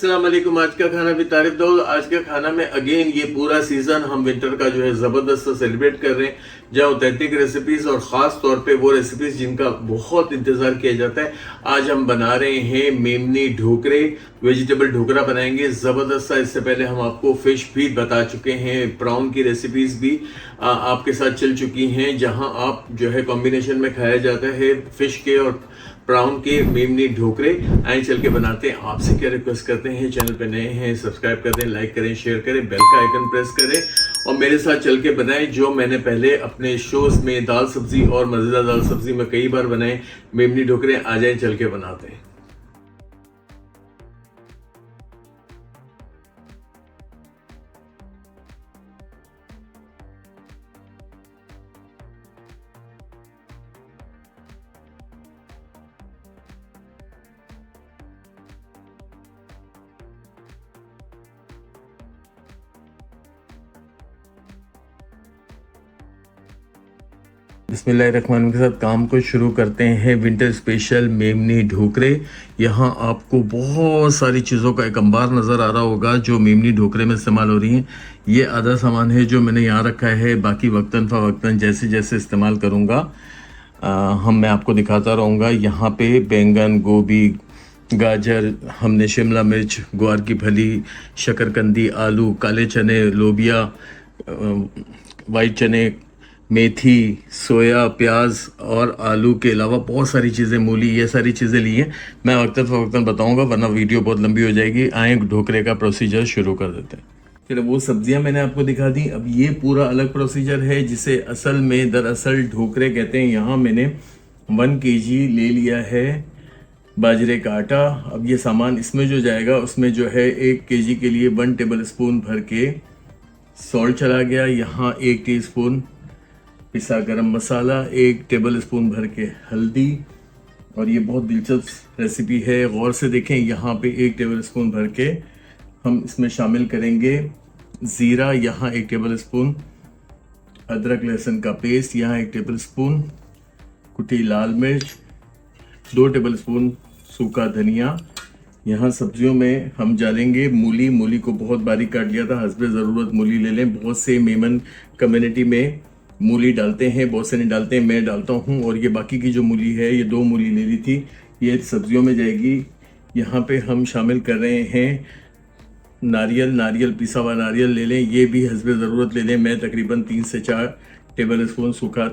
अस्सलाम वालेकुम। आज का खाना भी तारीफ दो। आज का खाना में अगेन ये पूरा सीजन हम विंटर का जो है जबरदस्त सेलिब्रेट कर रहे हैं, जहाँ ऑथेंटिक रेसिपीज और खास तौर पे वो रेसिपीज जिनका बहुत इंतजार किया जाता है। आज हम बना रहे हैं मेमनी ढोकरे, वेजिटेबल ढोकरा बनाएंगे जबरदस्त सा। इससे पहले हम आपको फिश भी बता चुके हैं, प्राउन की रेसिपीज भी आपके साथ चल चुकी हैं, जहां आप जो है कॉम्बिनेशन में खाया जाता है फिश के और प्राउन के मेमनी ढोकरे। आए चल के बनाते हैं। आपसे क्या रिक्वेस्ट करते हैं, चैनल पे नए हैं सब्सक्राइब कर दें, लाइक करें, शेयर करें, बेल का आइकन प्रेस करें और मेरे साथ चल के बनाएं। जो मैंने पहले अपने शोज में दाल सब्जी और मजेदार दाल सब्जी में कई बार बनाए मेमनी ढोकरे, आ जाए चल के बनाते हैं। बिस्मिल्लाहिर्रहमानिर्रहीम के साथ काम को शुरू करते हैं। Winter special Memoni Dhokare. यहाँ आपको बहुत सारी चीज़ों का एक अंबार नज़र आ रहा होगा जो मेमनी ढोकरे में इस्तेमाल हो रही हैं। ये आधा सामान है जो मैंने यहाँ रखा है, बाकी वक्तन फ़वक्तन जैसे जैसे इस्तेमाल करूँगा मैं आपको दिखाता रहूँगा। यहाँ पे बैंगन, गोभी, गाजर, हमने शिमला मिर्च, ग्वार की फली, शकरकंदी, आलू, काले चने, लोबिया, वाइट चने, मेथी, सोया, प्याज और आलू के अलावा बहुत सारी चीज़ें, मूली, ये सारी चीज़ें ली हैं। मैं वक्तन फ़वक्तन बताऊंगा वरना वीडियो बहुत लंबी हो जाएगी। आए ढोकरे का प्रोसीजर शुरू कर देते हैं। फिर वो सब्जियां मैंने आपको दिखा दी। अब ये पूरा अलग प्रोसीजर है जिसे असल में दरअसल ढोकरे कहते हैं। यहाँ मैंने 1 kg ले लिया है बाजरे का आटा। अब ये सामान इसमें जो जाएगा उसमें जो है 1 kg के लिए 1 टेबल स्पून भर के सॉल्ट चला गया। यहाँ 1 टीस्पून पिसा गरम मसाला, 1 टेबल स्पून भर के हल्दी। और ये बहुत दिलचस्प रेसिपी है, गौर से देखें। यहाँ पे 1 टेबल स्पून भर के हम इसमें शामिल करेंगे ज़ीरा। यहाँ 1 टेबल स्पून अदरक लहसुन का पेस्ट। यहाँ 1 टेबल स्पून कुटी लाल मिर्च, 2 टेबल स्पून सूखा धनिया। यहाँ सब्जियों में हम डालेंगे मूली। मूली को बहुत बारीक काट लिया था, हस्बे ज़रूरत मूली ले लें। बहुत से मेमन कम्युनिटी में मूली डालते हैं, बहुत से नहीं डालते हैं, मैं डालता हूँ। और ये बाकी की जो मूली है, ये 2 मूली ले ली थी, ये सब्जियों में जाएगी। यहाँ पे हम शामिल कर रहे हैं नारियल, पिसा हुआ नारियल ले लें, ये भी हस्बे ज़रूरत ले लें। मैं तकरीबन 3 से 4 टेबल स्पून सूखा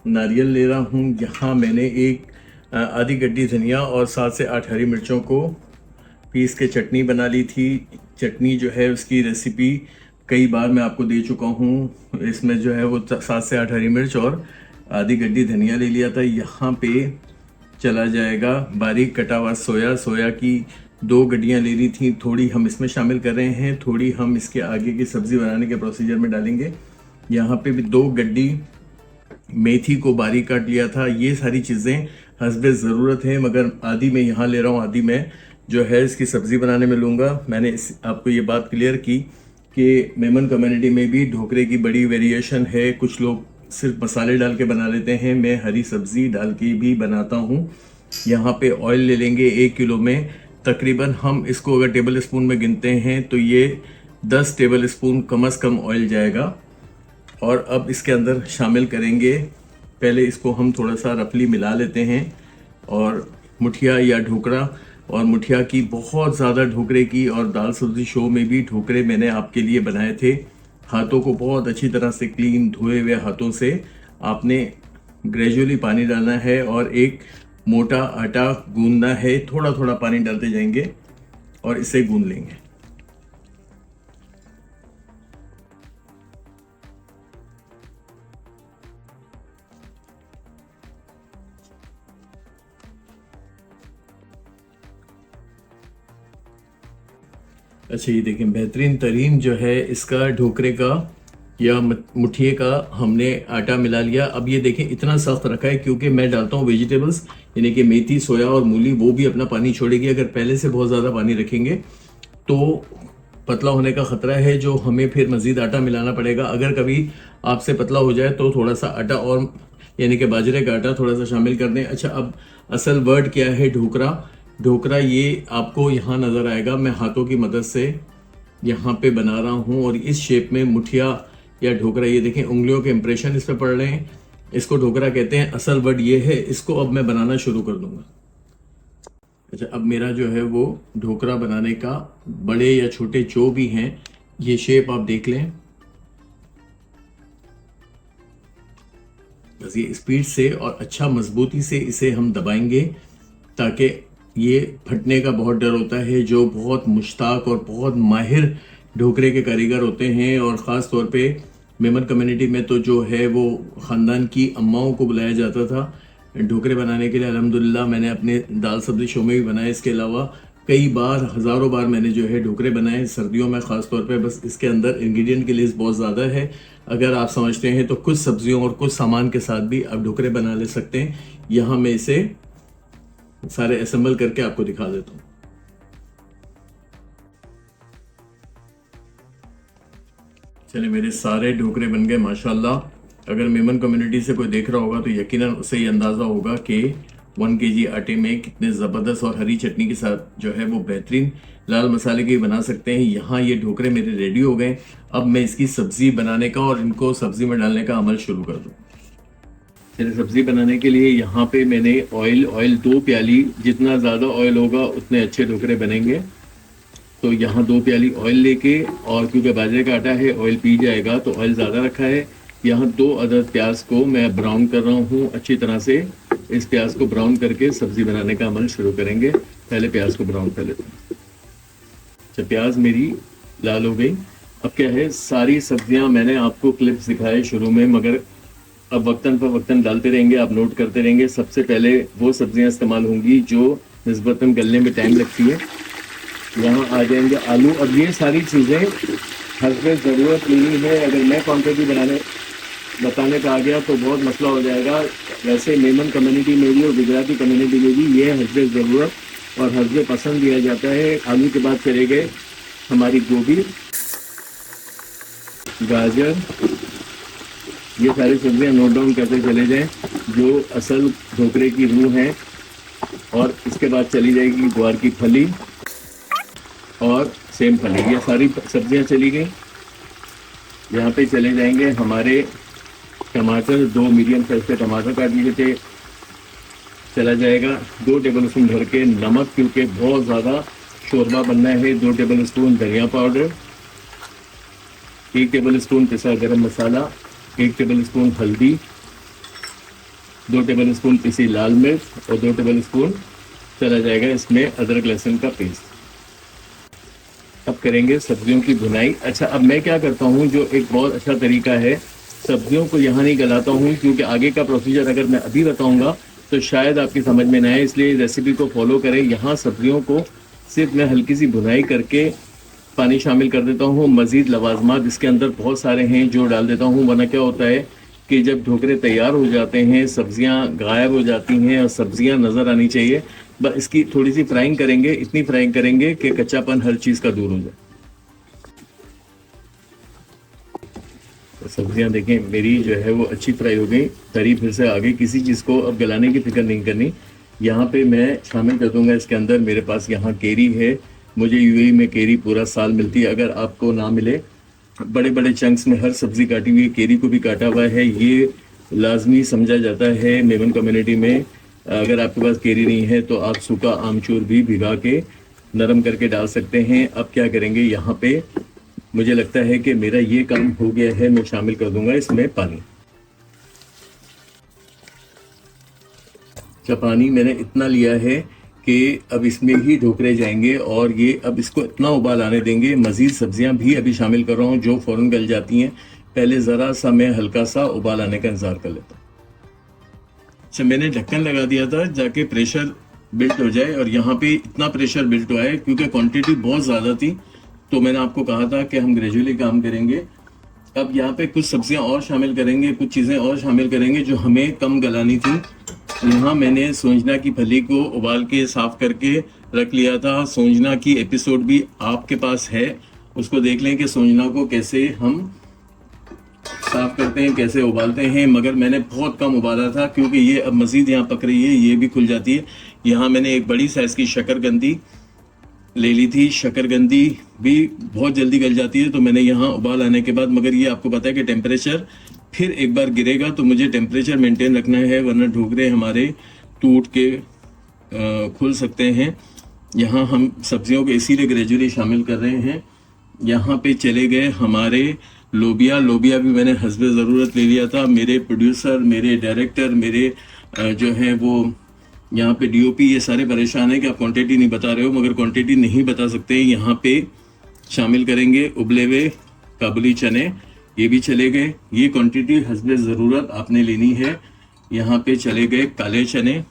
नारियल ले रहा हूँ। यहाँ मैंने एक आधी गड्डी धनिया और 7 से 8 हरी मिर्चों को पीस के चटनी बना ली थी। चटनी जो है उसकी रेसिपी कई बार मैं आपको दे चुका हूँ। इसमें जो है वो 7 से 8 हरी मिर्च और आधी गड्डी धनिया ले लिया था। यहाँ पे चला जाएगा बारीक कटा हुआ सोया की 2 गड्डियाँ ले ली थी। थोड़ी हम इसमें शामिल कर रहे हैं, थोड़ी हम इसके आगे की सब्ज़ी बनाने के प्रोसीजर में डालेंगे। यहाँ पे भी 2 गड्डी मेथी को बारीक काट लिया था। ये सारी चीज़ें हस्बे ज़रूरत है, मगर आधी मैं यहाँ ले रहा हूँ, आधी मैं जो है इसकी सब्ज़ी बनाने में लूँगा। मैंने आपको ये बात क्लियर की कि मेमन कम्युनिटी में भी ढोकरे की बड़ी वेरिएशन है। कुछ लोग सिर्फ मसाले डाल के बना लेते हैं, मैं हरी सब्ज़ी डाल के भी बनाता हूँ। यहाँ पे ऑयल ले लेंगे 1 किलो में तकरीबन हम इसको अगर टेबल स्पून में गिनते हैं तो ये 10 टेबल स्पून कम से कम ऑयल जाएगा। और अब इसके अंदर शामिल करेंगे, पहले इसको हम थोड़ा सा रफली मिला लेते हैं। और मुठिया या ढोकरा, और मुठिया की बहुत ज़्यादा ढोकरे की और दाल सब्जी शो में भी ढोकरे मैंने आपके लिए बनाए थे। हाथों को बहुत अच्छी तरह से क्लीन धोए हुए हाथों से आपने ग्रेजुअली पानी डालना है और एक मोटा आटा गूंदना है। थोड़ा थोड़ा पानी डालते जाएंगे और इसे गूंद लेंगे। अच्छा, ये देखें बेहतरीन तरीन जो है इसका ढोकरे का या मुठिए का हमने आटा मिला लिया। अब ये देखें इतना सख्त रखा है क्योंकि मैं डालता हूँ वेजिटेबल्स, यानी कि मेथी, सोया और मूली, वो भी अपना पानी छोड़ेगी। अगर पहले से बहुत ज़्यादा पानी रखेंगे तो पतला होने का ख़तरा है, जो हमें फिर मज़ीद आटा मिलाना पड़ेगा। अगर कभी आपसे पतला हो जाए तो थोड़ा सा आटा और यानी कि बाजरे का आटा थोड़ा सा शामिल कर दें। अच्छा, अब असल वर्ड क्या है ढोकरा, ढोकरा ये आपको यहाँ नज़र आएगा, मैं हाथों की मदद से यहाँ पे बना रहा हूँ और इस शेप में मुठिया या ढोकरा, ये देखें उंगलियों के इंप्रेशन इस पे पड़ रहे हैं, इसको ढोकरा कहते हैं। असल वर्ड ये है। इसको अब मैं बनाना शुरू कर दूंगा। अच्छा, अब मेरा जो है वो ढोकरा बनाने का, बड़े या छोटे जो भी हैं, ये शेप आप देख लें। बस ये स्पीड से और अच्छा मजबूती से इसे हम दबाएंगे, ताकि ये फटने का बहुत डर होता है। जो बहुत मुश्ताक और बहुत माहिर ढोकरे के कारीगर होते हैं, और ख़ास तौर पे मेमन कम्युनिटी में तो जो है वो ख़ानदान की अम्माओं को बुलाया जाता था ढोकरे बनाने के लिए। अल्हम्दुलिल्लाह मैंने अपने दाल सब्ज़ी शो में भी बनाए। इसके अलावा कई बार, हज़ारों बार मैंने जो है ढोकरे बनाए, सर्दियों में ख़ास तौर पे। बस इसके अंदर इंग्रेडिएंट की लिस्ट बहुत ज़्यादा है। अगर आप समझते हैं तो कुछ सब्जियों और कुछ सामान के साथ भी आप ढोकरे बना ले सकते हैं। यहाँ मैं इसे सारे असेंबल करके आपको दिखा देता हूँ। चलिए, मेरे सारे ढोकरे बन गए माशाल्लाह। अगर मेमन कम्युनिटी से कोई देख रहा होगा तो यकीनन उसे ये अंदाज़ा होगा कि 1 kg आटे में कितने ज़बरदस्त और हरी चटनी के साथ जो है वो बेहतरीन लाल मसाले के बना सकते हैं। यहाँ ये ढोकरे मेरे रेडी हो गए। अब मैं इसकी सब्ज़ी बनाने का और इनको सब्ज़ी में डालने का अमल शुरू कर दूँ। चलिए, सब्ज़ी बनाने के लिए यहाँ पे मैंने ऑयल 2 प्याली, जितना ज़्यादा ऑयल होगा उतने अच्छे ढोकरे बनेंगे। तो यहाँ 2 प्याली ऑयल लेके, और क्योंकि बाजरे का आटा है ऑयल पी जाएगा तो ऑयल ज़्यादा रखा है। यहाँ 2 अदद प्याज को मैं ब्राउन कर रहा हूँ अच्छी तरह से। इस प्याज को ब्राउन करके सब्ज़ी बनाने का अमल शुरू करेंगे। पहले प्याज को ब्राउन कर लेते हैं। अच्छा, प्याज मेरी लाल हो गई। अब क्या है, सारी सब्जियाँ मैंने आपको क्लिप्स दिखाए शुरू में, मगर अब वक्तन पर वक्तन डालते रहेंगे, आप नोट करते रहेंगे। सबसे पहले वो सब्जियाँ इस्तेमाल होंगी जो निस्बतन गलने में टाइम लगती है। यहाँ आ जाएंगे आलू। अब ये सारी चीज़ें हस्बे ज़रूरत नहीं है। अगर मैं क्वांटिटी बताने का आ गया तो बहुत मसला हो जाएगा। वैसे मेमन कम्युनिटी में भी और गुजराती कम्युनिटी में भी ये हस्बे ज़रूरत और हस्बे पसंद दिया जाता है। आलू के बाद चले गए हमारी गोभी, गाजर, ये सारी सब्जियां नोट डाउन करते चले जाएं जो असल ढोकरे की रूह है। और इसके बाद चली जाएगी ग्वार की फली और सेम फली। ये सारी सब्जियां चली गई। यहाँ पे चले जाएंगे हमारे टमाटर, 2 मीडियम साइज के टमाटर काट लिए थे। चला जाएगा 2 टेबल स्पून भर के नमक, क्योंकि बहुत ज़्यादा शोरबा बनना है। 2 टेबल स्पून धनिया पाउडर, 1 टेबल स्पून पिसा गरम मसाला, 1 टेबल स्पून हल्दी, 2 टेबल स्पून पिसी लाल मिर्च और 2 टेबल स्पून चला जाएगा इसमें अदरक लहसुन का पेस्ट। अब करेंगे सब्जियों की भुनाई। अच्छा, अब मैं क्या करता हूँ, जो एक बहुत अच्छा तरीका है, सब्जियों को यहाँ नहीं गलाता हूँ, क्योंकि आगे का प्रोसीजर अगर मैं अभी बताऊँगा तो शायद आपकी समझ में ना आए, इसलिए रेसिपी को फॉलो करें। यहाँ सब्जियों को सिर्फ मैं हल्की सी भुनाई करके पानी शामिल कर देता हूँ। मज़ीद लवाजमात इसके अंदर बहुत सारे हैं जो डाल देता हूँ, वरना क्या होता है कि जब ढोकरे तैयार हो जाते हैं सब्जियां गायब हो जाती हैं और सब्जियां नज़र आनी चाहिए। बस इसकी थोड़ी सी फ्राइंग करेंगे, इतनी फ्राइंग करेंगे कि कच्चापन हर चीज़ का दूर हो जाए। तो सब्जियां देखें मेरी जो है वो अच्छी फ्राई हो गई, तरी फिर से आ गई। किसी चीज़ को अब गलाने की फिक्र नहीं करनी। यहाँ पे मैं शामिल कर दूंगा इसके अंदर, मेरे पास यहाँ केरी है। मुझे यूएई में केरी पूरा साल मिलती है। अगर आपको ना मिले, बड़े बड़े चंक्स में हर सब्जी काटी हुई, केरी को भी काटा हुआ है। ये लाजमी समझा जाता है मेमन कम्युनिटी में। अगर आपके पास केरी नहीं है तो आप सूखा आमचूर भी भिगा के नरम करके डाल सकते हैं। अब क्या करेंगे, यहाँ पे मुझे लगता है कि मेरा ये काम हो गया है। मैं शामिल कर दूंगा इसमें पानी। अच्छा, पानी मैंने इतना लिया है कि अब इसमें ही ढोकरे जाएंगे और ये अब इसको इतना उबाल आने देंगे। मज़ीद सब्जियां भी अभी शामिल कर रहा हूँ जो फ़ौरन गल जाती हैं। पहले ज़रा सा मैं हल्का सा उबाल आने का इंतज़ार कर लेता हूँ। अच्छा, मैंने ढक्कन लगा दिया था जाके प्रेशर बिल्ट हो जाए, और यहाँ पे इतना प्रेशर बिल्ट हुआ है क्योंकि क्वांटिटी बहुत ज़्यादा थी। तो मैंने आपको कहा था कि हम ग्रेजुअली काम करेंगे। अब यहाँ पे कुछ सब्जियां और शामिल करेंगे, कुछ चीज़ें और शामिल करेंगे जो हमें कम गलानी थी। यहाँ मैंने सोंजना की फली को उबाल के साफ करके रख लिया था। सोंजना की एपिसोड भी आपके पास है, उसको देख लें कि सोंजना को कैसे हम साफ करते हैं, कैसे उबालते हैं। मगर मैंने बहुत कम उबाला था क्योंकि ये अब मज़ीद यहाँ पक रही है, ये भी खुल जाती है। यहाँ मैंने एक बड़ी साइज़ की शकरकंदी ले ली थी। शकरकंदी भी बहुत जल्दी गल जाती है, तो मैंने यहाँ उबाल आने के बाद, मगर ये आपको पता है कि टेम्परेचर फिर एक बार गिरेगा, तो मुझे टेम्परेचर मेंटेन रखना है, वरना ढोकले हमारे टूट के खुल सकते हैं। यहाँ हम सब्जियों को इसीलिए ग्रेजुअली शामिल कर रहे हैं। यहाँ पे चले गए हमारे लोबिया भी मैंने हस्बे ज़रूरत ले लिया था। मेरे प्रोड्यूसर, मेरे डायरेक्टर, मेरे जो है वो यहाँ पे डीओपी, ये सारे परेशान हैं कि आप क्वांटिटी नहीं बता रहे हो, मगर क्वांटिटी नहीं बता सकते। यहाँ पे शामिल करेंगे उबले हुए काबुली चने, ये भी चले गए। ये क्वांटिटी हस्बे ज़रूरत आपने लेनी है। यहाँ पे चले गए काले चने,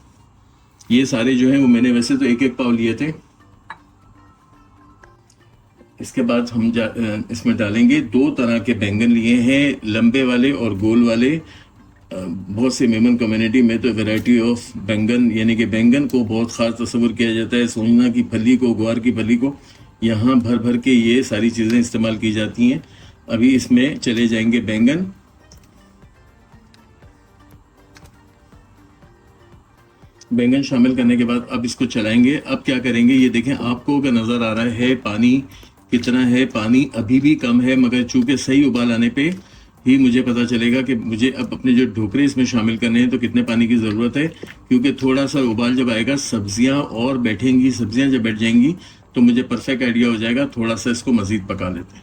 ये सारे जो हैं वो मैंने वैसे तो 1-1 पाव लिए थे। इसके बाद हम इसमें डालेंगे 2 तरह के बैंगन लिए हैं, लंबे वाले और गोल वाले। बहुत से मेमन कम्युनिटी में तो वैरायटी ऑफ बैंगन, यानी कि बैंगन को बहुत ख़ास तस्वुर किया जाता है, सोजना की फली को, ग्वार की फली को, यहाँ भर भर के ये सारी चीज़ें इस्तेमाल की जाती हैं। अभी इसमें चले जाएंगे बैंगन। बैंगन शामिल करने के बाद अब इसको चलाएंगे। अब क्या करेंगे, ये देखें आपको अगर नज़र आ रहा है पानी कितना है। पानी अभी भी कम है, मगर चूंकि सही उबाल आने पे ही मुझे पता चलेगा कि मुझे अब अपने जो ढोकरे इसमें शामिल करने हैं तो कितने पानी की ज़रूरत है। क्योंकि थोड़ा सा उबाल जब आएगा, सब्जियां और बैठेंगी, सब्जियां जब बैठ जाएंगी तो मुझे परफेक्ट आइडिया हो जाएगा। थोड़ा सा इसको मज़ीद पका लेते हैं।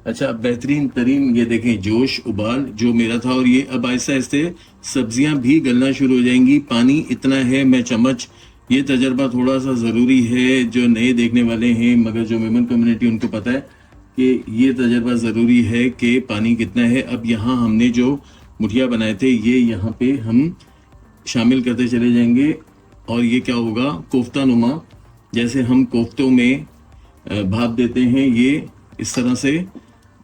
अच्छा, अब बेहतरीन तरीन ये देखें जोश उबाल जो मेरा था, और ये अब आहिस्ते आहिस्ते सब्जियां भी गलना शुरू हो जाएंगी। पानी इतना है, मैं चम्मच, ये तजर्बा थोड़ा सा ज़रूरी है जो नए देखने वाले हैं, मगर जो मेमन कम्युनिटी उनको पता है कि ये तजर्बा ज़रूरी है कि पानी कितना है। अब यहाँ हमने जो मुठिया बनाए थे ये यहाँ पे हम शामिल करते चले जाएंगे, और ये क्या होगा, कोफ्ता नुमा, जैसे हम कोफ्तों में भाप देते हैं, ये इस तरह से।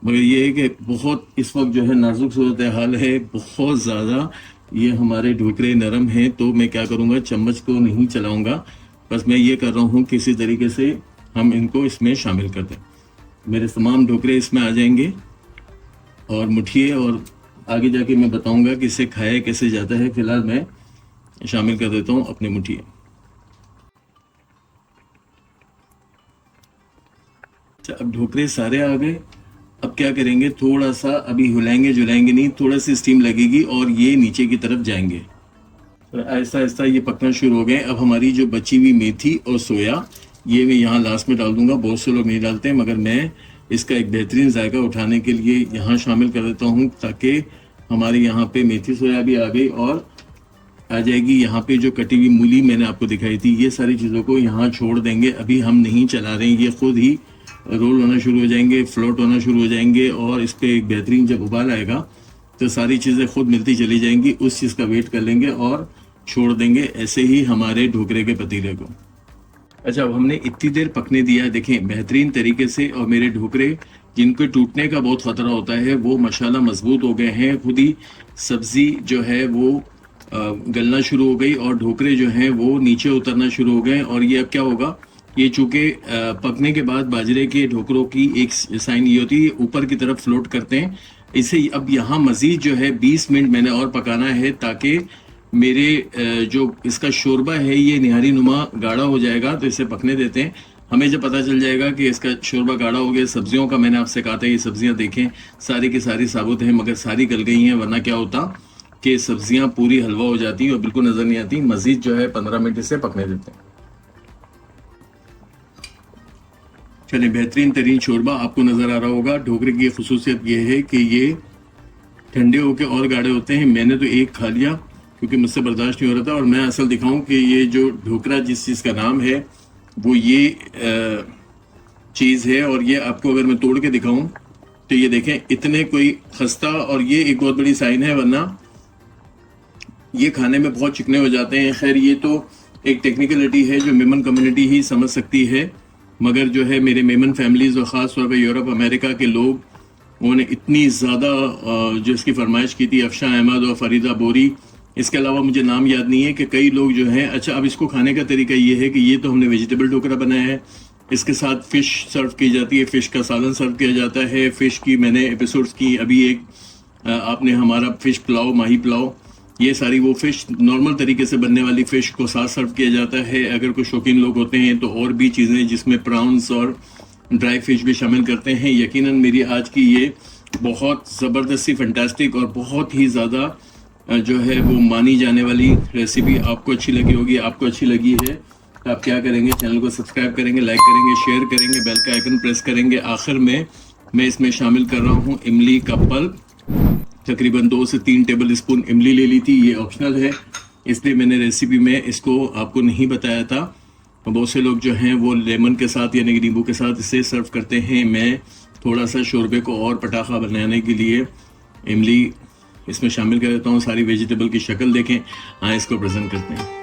मगर ये है कि बहुत इस वक्त जो है नाजुक सूरत हाल है, बहुत ज़्यादा ये हमारे ढोकरे नरम हैं, तो मैं क्या करूँगा, चम्मच को नहीं चलाऊँगा, बस मैं ये कर रहा हूँ किसी तरीके से हम इनको इसमें शामिल कर दें। मेरे तमाम ढोकरे इसमें आ जाएंगे और मुठिए, और आगे जाके मैं बताऊँगा कि इसे खाया कैसे जाता है। फिलहाल मैं शामिल कर देता हूँ अपने मुठिए। अच्छा, अब ढोकरे सारे आ गए। अब क्या करेंगे, थोड़ा सा अभी हिलाएंगे जुलाएंगे नहीं, थोड़ा सी स्टीम लगेगी और ये नीचे की तरफ जाएंगे। तो ऐसा ऐसा ये पकना शुरू हो गए। अब हमारी जो बची हुई मेथी और सोया, ये मैं यहाँ लास्ट में डाल दूंगा। बहुत से लोग नहीं डालते हैं, मगर मैं इसका एक बेहतरीन जायका उठाने के लिए यहाँ शामिल कर देता हूँ, ताकि हमारे यहाँ पे मेथी सोया भी आ गई और आ जाएगी यहाँ पे जो कटी हुई मूली मैंने आपको दिखाई थी। ये सारी चीज़ों को यहाँ छोड़ देंगे, अभी हम नहीं चला रहे हैं, ये खुद ही रोल होना शुरू हो जाएंगे, फ्लोट होना शुरू हो जाएंगे, और इस पर एक बेहतरीन जब उबाल आएगा तो सारी चीज़ें खुद मिलती चली जाएंगी। उस चीज़ का वेट कर लेंगे और छोड़ देंगे ऐसे ही हमारे ढोकरे के पतीले को। अच्छा, अब हमने इतनी देर पकने दिया, देखें बेहतरीन तरीके से, और मेरे ढोकरे जिनको टूटने का बहुत ख़तरा होता है वो माशाल्लाह मजबूत हो गए हैं। खुद ही सब्ज़ी जो है वो गलना शुरू हो गई और ढोकरे जो हैं वो नीचे उतरना शुरू हो गए। और ये अब क्या होगा, ये चूँकि पकने के बाद बाजरे के ढोकरों की एक साइन ये होती है, ऊपर की तरफ फ्लोट करते हैं। इसे अब यहाँ मज़ीद जो है 20 मिनट मैंने और पकाना है, ताकि मेरे जो इसका शोरबा है ये निहारी नुमा गाढ़ा हो जाएगा। तो इसे पकने देते हैं। हमें जब पता चल जाएगा कि इसका शोरबा गाढ़ा हो गया, सब्जियों का मैंने आपसे कहा था, ये सब्जियां देखें सारी की सारी साबुत हैं, मगर सारी गल गई हैं, वरना क्या होता कि सब्जियां पूरी हलवा हो जाती और बिल्कुल नज़र नहीं आती। मज़ीद जो है 15 मिनट इसे पकने देते हैं। चलिए, बेहतरीन तरीन शोरबा आपको नज़र आ रहा होगा। ढोकरे की खुसूसियत ये है कि ये ठंडे होकर और गाढ़े होते हैं। मैंने तो एक खा लिया क्योंकि मुझसे बर्दाश्त नहीं हो रहा था। और मैं असल दिखाऊं कि ये जो ढोकरा जिस चीज़ का नाम है वो ये चीज़ है, और ये आपको अगर मैं तोड़ के दिखाऊं तो ये देखें इतने कोई खस्ता, और ये एक बहुत बड़ी साइन है, वरना ये खाने में बहुत चिकने हो जाते हैं। खैर, ये तो एक टेक्निकलिटी है जो मेमन कम्युनिटी ही समझ सकती है, मगर जो है मेरे मेमन फैमिलीज़ और ख़ास तौर पर यूरोप अमेरिका के लोग, उन्होंने इतनी ज़्यादा जो इसकी फरमाइश की थी, अफशा अहमद और फरीदा बोरी, इसके अलावा मुझे नाम याद नहीं है, कि कई लोग जो हैं। अच्छा, अब इसको खाने का तरीका ये है कि ये तो हमने वेजिटेबल ढोकरा बनाया है, इसके साथ फ़िश सर्व की जाती है, फ़िश का सालन सर्व किया जाता है। फ़िश की मैंने एपिसोड्स की, अभी एक आपने हमारा फ़िश पुलाव, माही पुलाव, ये सारी वो फिश नॉर्मल तरीके से बनने वाली फिश को साथ सर्व किया जाता है। अगर कोई शौकीन लोग होते हैं तो और भी चीज़ें जिसमें प्राउंस और ड्राई फिश भी शामिल करते हैं। यकीनन मेरी आज की ये बहुत ज़बरदस्त सी फैंटास्टिक और बहुत ही ज़्यादा जो है वो मानी जाने वाली रेसिपी आपको अच्छी लगी होगी। आपको अच्छी लगी है तो आप क्या करेंगे, चैनल को सब्सक्राइब करेंगे, लाइक करेंगे, शेयर करेंगे, बेल का आइकन प्रेस करेंगे। आखिर में मैं इसमें शामिल कर रहा हूँ इमली का पल्प। तकरीबन 2 से 3 टेबल स्पून इमली ले ली थी। ये ऑप्शनल है, इसलिए मैंने रेसिपी में इसको आपको नहीं बताया था। बहुत से लोग जो हैं वो लेमन के साथ यानी कि नींबू के साथ इसे सर्व करते हैं। मैं थोड़ा सा शोरबे को और पटाखा बनाने के लिए इमली इसमें शामिल कर देता हूँ। सारी वेजिटेबल की शक्ल देखें। हाँ, इसको प्रेजेंट करते हैं।